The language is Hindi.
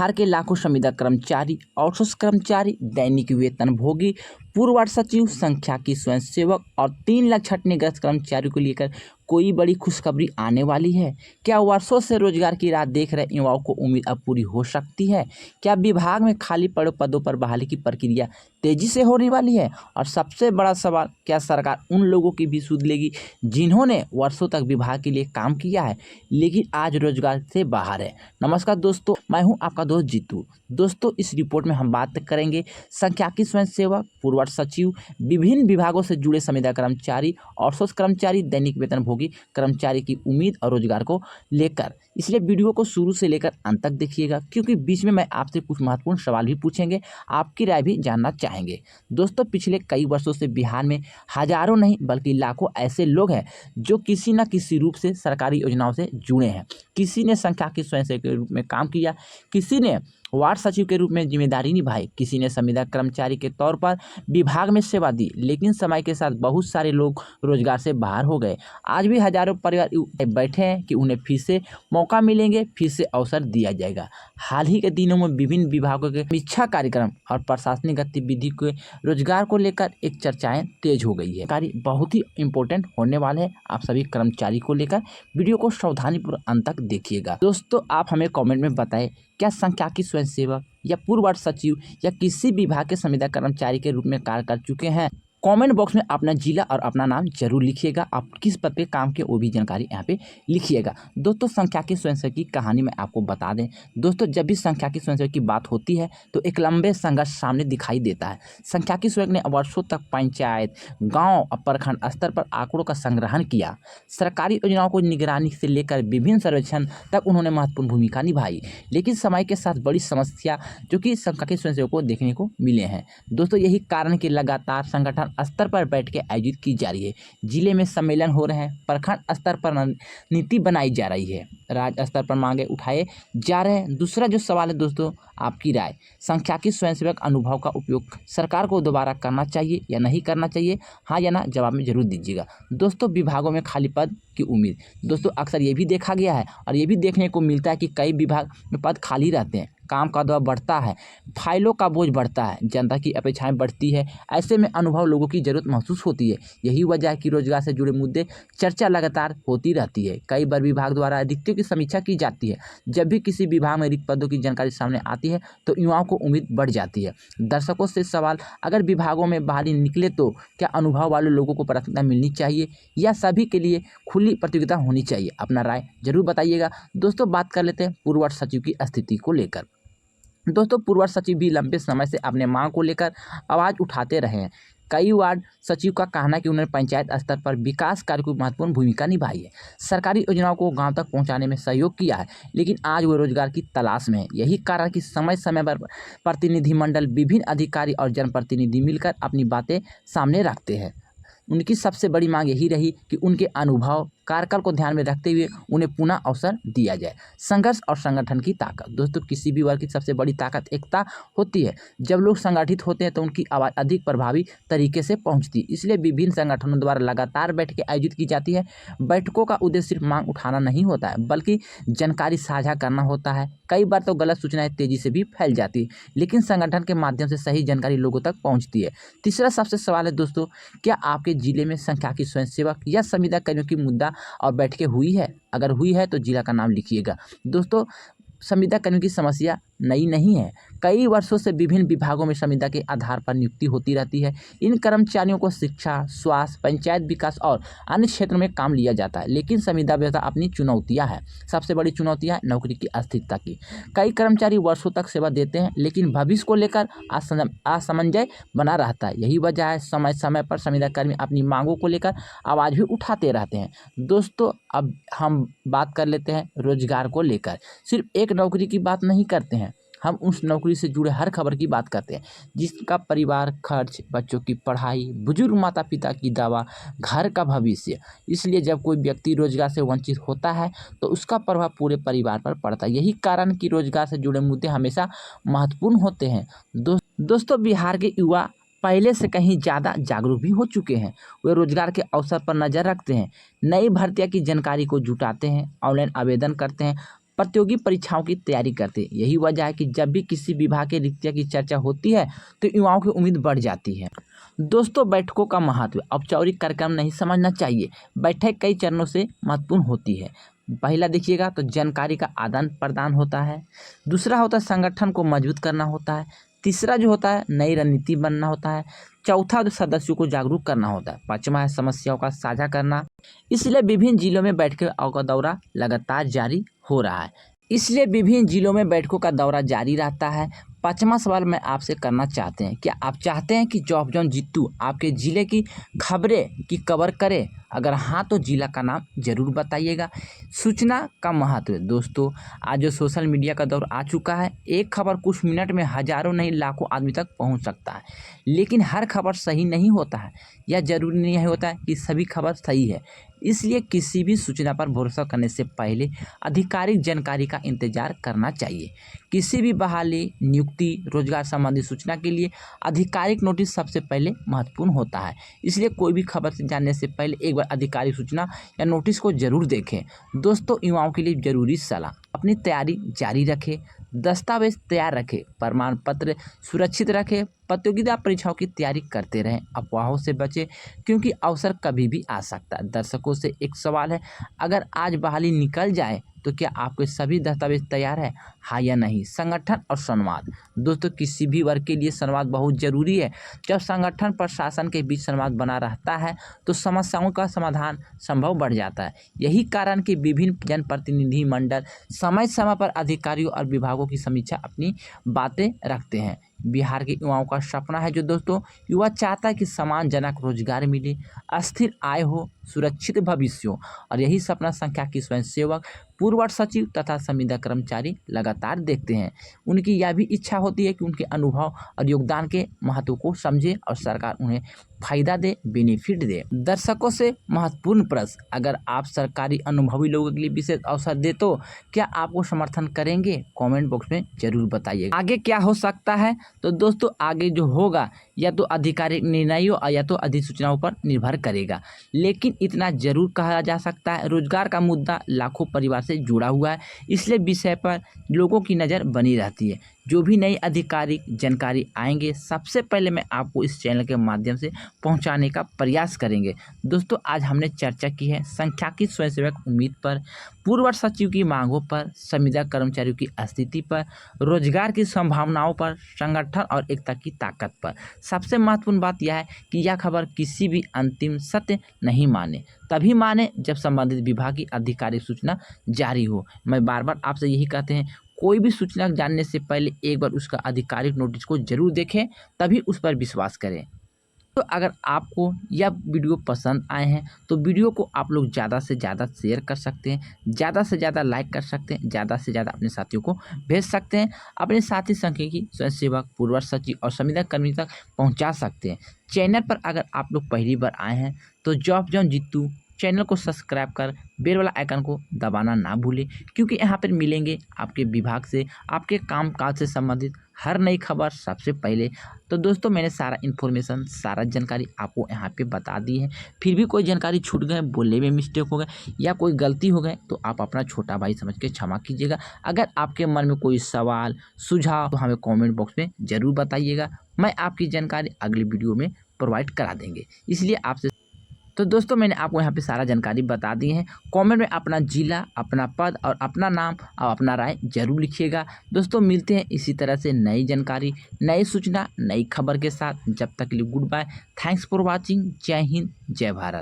बिहार के लाखों संविदा कर्मचारी, आउटसोर्स कर्मचारी, दैनिक वेतनभोगी, पूर्व सचिव, सांख्यिकी स्वयंसेवक और 3 लाख छंटनीग्रस्त कर्मचारियों को लेकर कोई बड़ी खुशखबरी आने वाली है। क्या वर्षों से रोजगार की राह देख रहे युवाओं को उम्मीद अब पूरी हो सकती है? क्या विभाग में खाली पड़े पदों पर बहाली की प्रक्रिया तेजी से होने वाली है? और सबसे बड़ा सवाल, क्या सरकार उन लोगों की भी सुध लेगी जिन्होंने वर्षों तक विभाग के लिए काम किया है लेकिन आज रोजगार से बाहर है? नमस्कार दोस्तों, मैं हूं आपका दोस्त जीतू। दोस्तों, इस रिपोर्ट में हम बात करेंगे सांख्यिकी स्वयंसेवक, पूर्व सचिव, विभिन्न विभागों से जुड़े संविदा कर्मचारी, आउटसोर्स कर्मचारी, दैनिक वेतनभोगी कर्मचारी की उम्मीद और रोजगार को लेकर। इसलिए वीडियो को शुरू से लेकर अंत तक देखिएगा, क्योंकि बीच में मैं आपसे कुछ महत्वपूर्ण सवाल भी पूछेंगे, आपकी राय भी जानना चाहेंगे। दोस्तों, पिछले कई वर्षों से बिहार में हजारों नहीं बल्कि लाखों ऐसे लोग हैं जो किसी न किसी रूप से सरकारी योजनाओं से जुड़े हैं। किसी ने सांख्यिकी स्वयंसेवक के रूप में काम किया, किसी ने वार्ड सचिव के रूप में जिम्मेदारी निभाई, किसी ने संविदा कर्मचारी के तौर पर विभाग में सेवा दी। लेकिन समय के साथ बहुत सारे लोग रोजगार से बाहर हो गए। आज भी हजारों परिवार बैठे हैं कि उन्हें फिर से मौका मिलेंगे, फिर से अवसर दिया जाएगा। हाल ही के दिनों में विभिन्न विभागों के समीक्षा कार्यक्रम और प्रशासनिक गतिविधि के रोजगार को लेकर एक चर्चाएं तेज हो गई है। कार्य बहुत ही इंपॉर्टेंट होने वाले हैं आप सभी कर्मचारी को लेकर। वीडियो को सावधानीपूर्वक अंत तक देखिएगा। दोस्तों, आप हमें कमेंट में बताएं, क्या सांख्यिकी स्वयंसेवक या पूर्व सचिव या किसी विभाग के संविदा कर्मचारी के रूप में कार्य कर चुके हैं? कमेंट बॉक्स में अपना जिला और अपना नाम जरूर लिखिएगा। आप किस पद पे काम के वो भी जानकारी यहाँ पे लिखिएगा। दोस्तों, सांख्यिकी स्वयंसेवक की कहानी मैं आपको बता दें। दोस्तों, जब भी सांख्यिकी स्वयंसेवक की बात होती है तो एक लंबे संघर्ष सामने दिखाई देता है। सांख्यिकी स्वयंसेवक ने वर्षों तक पंचायत, गाँव और प्रखंड स्तर पर आंकड़ों का संग्रहण किया। सरकारी योजनाओं को निगरानी से लेकर विभिन्न सर्वेक्षण तक उन्होंने महत्वपूर्ण भूमिका निभाई। लेकिन समय के साथ बड़ी समस्या जो कि सांख्यिकी स्वयंसेवक को देखने को मिले हैं। दोस्तों, यही कारण कि लगातार संगठन स्तर पर बैठ के आयोजित की जा रही है, जिले में सम्मेलन हो रहे हैं, प्रखंड स्तर पर नीति बनाई जा रही है, राज्य स्तर पर मांगे उठाए जा रहे हैं। दूसरा जो सवाल है दोस्तों, आपकी राय, सांख्यिकी स्वयंसेवक अनुभव का उपयोग सरकार को दोबारा करना चाहिए या नहीं करना चाहिए? हाँ या ना जवाब में जरूर दीजिएगा। दोस्तों, विभागों में खाली पद की उम्मीद। दोस्तों, अक्सर ये भी देखा गया है और ये भी देखने को मिलता है कि कई विभाग में पद खाली रहते हैं, काम का दबाव बढ़ता है, फाइलों का बोझ बढ़ता है, जनता की अपेक्षाएं बढ़ती है। ऐसे में अनुभव लोगों की जरूरत महसूस होती है। यही वजह है कि रोजगार से जुड़े मुद्दे चर्चा लगातार होती रहती है। कई बार विभाग द्वारा रिक्तियों की समीक्षा की जाती है। जब भी किसी विभाग में रिक्त पदों की जानकारी सामने आती है तो युवाओं को उम्मीद बढ़ जाती है। दर्शकों से सवाल, अगर विभागों में बहाली निकले तो क्या अनुभव वाले लोगों को प्राथमिकता मिलनी चाहिए या सभी के लिए खुली प्रतियोगिता होनी चाहिए? अपना राय जरूर बताइएगा। दोस्तों, बात कर लेते हैं पूर्व सचिव की स्थिति को लेकर। दोस्तों, पूर्व सचिव भी लंबे समय से अपने मांग को लेकर आवाज उठाते रहे हैं। कई वार्ड सचिव का कहना है कि उन्होंने पंचायत स्तर पर विकास कार्य को महत्वपूर्ण भूमिका निभाई है, सरकारी योजनाओं को गांव तक पहुंचाने में सहयोग किया है, लेकिन आज वो रोजगार की तलाश में है। यही कारण कि समय समय पर प्रतिनिधिमंडल, विभिन्न अधिकारी और जनप्रतिनिधि मिलकर अपनी बातें सामने रखते हैं। उनकी सबसे बड़ी मांग यही रही कि उनके अनुभव कार्यकाल को ध्यान में रखते हुए उन्हें पुनः अवसर दिया जाए। संघर्ष और संगठन की ताकत। दोस्तों, किसी भी वर्ग की सबसे बड़ी ताकत एकता होती है। जब लोग संगठित होते हैं तो उनकी आवाज़ अधिक प्रभावी तरीके से पहुंचती है। इसलिए विभिन्न संगठनों द्वारा लगातार बैठकें आयोजित की जाती है। बैठकों का उद्देश्य सिर्फ मांग उठाना नहीं होता है, बल्कि जानकारी साझा करना होता है। कई बार तो गलत सूचनाएं तेजी से भी फैल जाती है, लेकिन संगठन के माध्यम से सही जानकारी लोगों तक पहुँचती है। तीसरा सबसे सवाल है दोस्तों, क्या आपके जिले में सांख्यिकी स्वयंसेवक या संविदा कर्मियों की मुद्दा और बैठकें हुई है? अगर हुई है तो जिला का नाम लिखिएगा। दोस्तों, संविदा कर्मियों की समस्या नई नहीं है। कई वर्षों से विभिन्न विभागों में संविदा के आधार पर नियुक्ति होती रहती है। इन कर्मचारियों को शिक्षा, स्वास्थ्य, पंचायत विकास और अन्य क्षेत्रों में काम लिया जाता है, लेकिन संविदा व्यवस्था अपनी चुनौतियां हैं। सबसे बड़ी चुनौतियां नौकरी की अस्थिरता की। कई कर्मचारी वर्षों तक सेवा देते हैं, लेकिन भविष्य को लेकर असमंजस बना रहता है। यही वजह है समय समय पर संविदा कर्मी अपनी मांगों को लेकर आवाज़ भी उठाते रहते हैं। दोस्तों, अब हम बात कर लेते हैं रोजगार को लेकर। सिर्फ एक नौकरी की बात नहीं करते हैं, हम उस नौकरी से जुड़े हर खबर की बात करते हैं जिसका परिवार खर्च, बच्चों की पढ़ाई, बुजुर्ग माता पिता की दवा, घर का भविष्य। इसलिए जब कोई व्यक्ति रोजगार से वंचित होता है तो उसका प्रभाव पूरे परिवार पर पड़ता है। यही कारण कि रोजगार से जुड़े मुद्दे हमेशा महत्वपूर्ण होते हैं। दोस्तों, बिहार के युवा पहले से कहीं ज़्यादा जागरूक भी हो चुके हैं। वे रोजगार के अवसर पर नज़र रखते हैं, नई भर्तियों की जानकारी को जुटाते हैं, ऑनलाइन आवेदन करते हैं, प्रतियोगी परीक्षाओं की तैयारी करते हैं। यही वजह है कि जब भी किसी विभाग की रिक्तियों की चर्चा होती है तो युवाओं की उम्मीद बढ़ जाती है। दोस्तों, बैठकों का महत्व औपचारिक कार्यक्रम नहीं समझना चाहिए। बैठक कई चरणों से महत्वपूर्ण होती है। पहला देखिएगा तो जानकारी का आदान प्रदान होता है। दूसरा होता है संगठन को मजबूत करना होता है। तीसरा जो होता है नई रणनीति बनना होता है। चौथा जो सदस्यों को जागरूक करना होता है। पांचवा है समस्याओं का साझा करना। इसलिए विभिन्न जिलों में बैठकों का दौरा लगातार जारी हो रहा है। इसलिए विभिन्न जिलों में बैठकों का दौरा जारी रहता है। पांचवा सवाल मैं आपसे करना चाहते हैं, क्या आप चाहते हैं कि जॉब जॉन जीतू आपके ज़िले की खबरें की कवर करे? अगर हाँ तो ज़िला का नाम ज़रूर बताइएगा। सूचना का महत्व दोस्तों, आज जो सोशल मीडिया का दौर आ चुका है, एक खबर कुछ मिनट में हज़ारों नहीं लाखों आदमी तक पहुंच सकता है। लेकिन हर खबर सही नहीं होता है, यह ज़रूरी नहीं होता है कि सभी खबर सही है। इसलिए किसी भी सूचना पर भरोसा करने से पहले आधिकारिक जानकारी का इंतजार करना चाहिए। किसी भी बहाली, नियुक्ति, रोजगार संबंधी सूचना के लिए आधिकारिक नोटिस सबसे पहले महत्वपूर्ण होता है। इसलिए कोई भी खबर से जानने से पहले एक बार आधिकारिक सूचना या नोटिस को जरूर देखें। दोस्तों, युवाओं के लिए जरूरी सलाह, अपनी तैयारी जारी रखें, दस्तावेज तैयार रखें, प्रमाण पत्र सुरक्षित रखें, प्रतियोगिता परीक्षाओं की तैयारी करते रहें, अफवाहों से बचें क्योंकि अवसर कभी भी आ सकता है। दर्शकों से एक सवाल है, अगर आज बहाली निकल जाए तो क्या आपके सभी दस्तावेज तैयार है, हाँ या नहीं? संगठन और संवाद दोस्तों, किसी भी वर्ग के लिए संवाद बहुत जरूरी है। जब संगठन प्रशासन के बीच संवाद बना रहता है तो समस्याओं का समाधान संभव बढ़ जाता है। यही कारण कि विभिन्न जनप्रतिनिधि मंडल समय समय पर अधिकारियों और विभागों की समीक्षा अपनी बातें रखते हैं। बिहार के युवाओं का सपना है जो दोस्तों, युवा चाहता है कि सम्मानजनक रोजगार मिले, अस्थिर आय हो, सुरक्षित भविष्य हो, और यही सपना संख्या की स्वयंसेवक, पूर्व सचिव तथा संविदा कर्मचारी लगातार देखते हैं। उनकी यह भी इच्छा होती है कि उनके अनुभव और योगदान के महत्व को समझे और सरकार उन्हें फायदा दे, बेनिफिट दे। दर्शकों से महत्वपूर्ण प्रश्न, अगर आप सरकारी अनुभवी लोगों के लिए विशेष अवसर दे तो क्या आपको समर्थन करेंगे? कमेंट बॉक्स में जरूर बताइए। आगे क्या हो सकता है? तो दोस्तों, आगे जो होगा या तो आधिकारिक निर्णयों या तो अधिसूचनाओं पर निर्भर करेगा। लेकिन इतना जरूर कहा जा सकता है, रोजगार का मुद्दा लाखों परिवार से जुड़ा हुआ है। इसलिए विषय पर लोगों की नज़र बनी रहती है। जो भी नई आधिकारिक जानकारी आएंगे सबसे पहले मैं आपको इस चैनल के माध्यम से पहुंचाने का प्रयास करेंगे। दोस्तों, आज हमने चर्चा की है सांख्यिकी स्वयंसेवक उम्मीद पर, पूर्व सचिव की मांगों पर, संविदा कर्मचारियों की स्थिति पर, रोजगार की संभावनाओं पर, संगठन और एकता की ताकत पर। सबसे महत्वपूर्ण बात यह है कि यह खबर किसी भी अंतिम सत्य नहीं माने, तभी माने जब संबंधित विभाग की आधिकारिक सूचना जारी हो। मैं बार बार आपसे यही कहते हैं, कोई भी सूचना जानने से पहले एक बार उसका आधिकारिक नोटिस को जरूर देखें, तभी उस पर विश्वास करें। तो अगर आपको यह वीडियो पसंद आए हैं तो वीडियो को आप लोग ज़्यादा से ज़्यादा शेयर कर सकते हैं, ज़्यादा से ज़्यादा लाइक कर सकते हैं, ज़्यादा से ज़्यादा अपने साथियों को भेज सकते हैं, अपने साथी सांख्यिकी स्वयंसेवक, पूर्व सचिव और संविदा कर्मी तक पहुंचा सकते हैं। चैनल पर अगर आप लोग पहली बार आए हैं तो जॉब जॉन जीतू चैनल को सब्सक्राइब कर बेल वाला आइकन को दबाना ना भूलें, क्योंकि यहाँ पर मिलेंगे आपके विभाग से, आपके काम काज से संबंधित हर नई खबर सबसे पहले। तो दोस्तों, मैंने सारा इन्फॉर्मेशन, सारा जानकारी आपको यहाँ पे बता दी है। फिर भी कोई जानकारी छूट गए, बोलने में मिस्टेक हो गए या कोई गलती हो गए तो आप अपना छोटा भाई समझ के क्षमा कीजिएगा। अगर आपके मन में कोई सवाल, सुझाव तो हमें कमेंट बॉक्स में ज़रूर बताइएगा। मैं आपकी जानकारी अगली वीडियो में प्रोवाइड करा देंगे। इसलिए आपसे तो दोस्तों, मैंने आपको यहाँ पे सारा जानकारी बता दी है। कमेंट में अपना जिला, अपना पद और अपना नाम और अपना राय जरूर लिखिएगा। दोस्तों, मिलते हैं इसी तरह से नई जानकारी, नई सूचना, नई खबर के साथ। जब तक के लिए goodbye, thanks for watching. जय हिंद, जय भारत।